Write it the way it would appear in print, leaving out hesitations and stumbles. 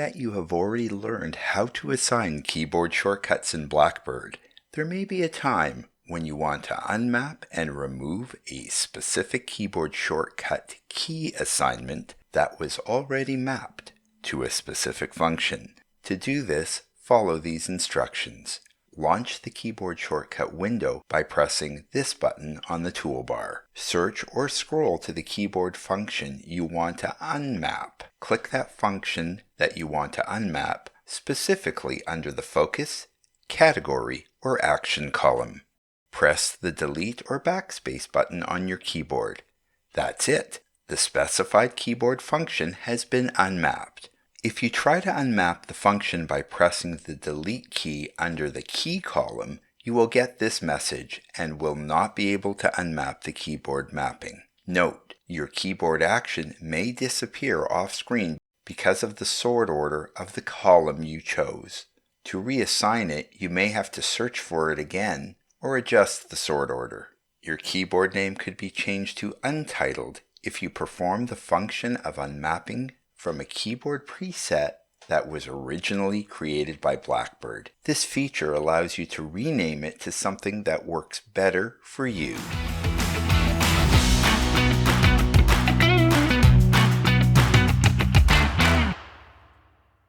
that you have already learned how to assign keyboard shortcuts in Blackbird, there may be a time when you want to unmap and remove a specific keyboard shortcut key assignment that was already mapped to a specific function. To do this, follow these instructions. Launch the keyboard shortcut window by pressing this button on the toolbar. Search or scroll to the keyboard function you want to unmap. Click that function that you want to unmap specifically under the Focus, Category, or Action column. Press the Delete or Backspace button on your keyboard. That's it. The specified keyboard function has been unmapped. If you try to unmap the function by pressing the Delete key under the Key column, you will get this message and will not be able to unmap the keyboard mapping. Note, your keyboard action may disappear off screen because of the sort order of the column you chose. To reassign it, you may have to search for it again or adjust the sort order. Your keyboard name could be changed to Untitled if you perform the function of unmapping from a keyboard preset that was originally created by Blackbird. This feature allows you to rename it to something that works better for you.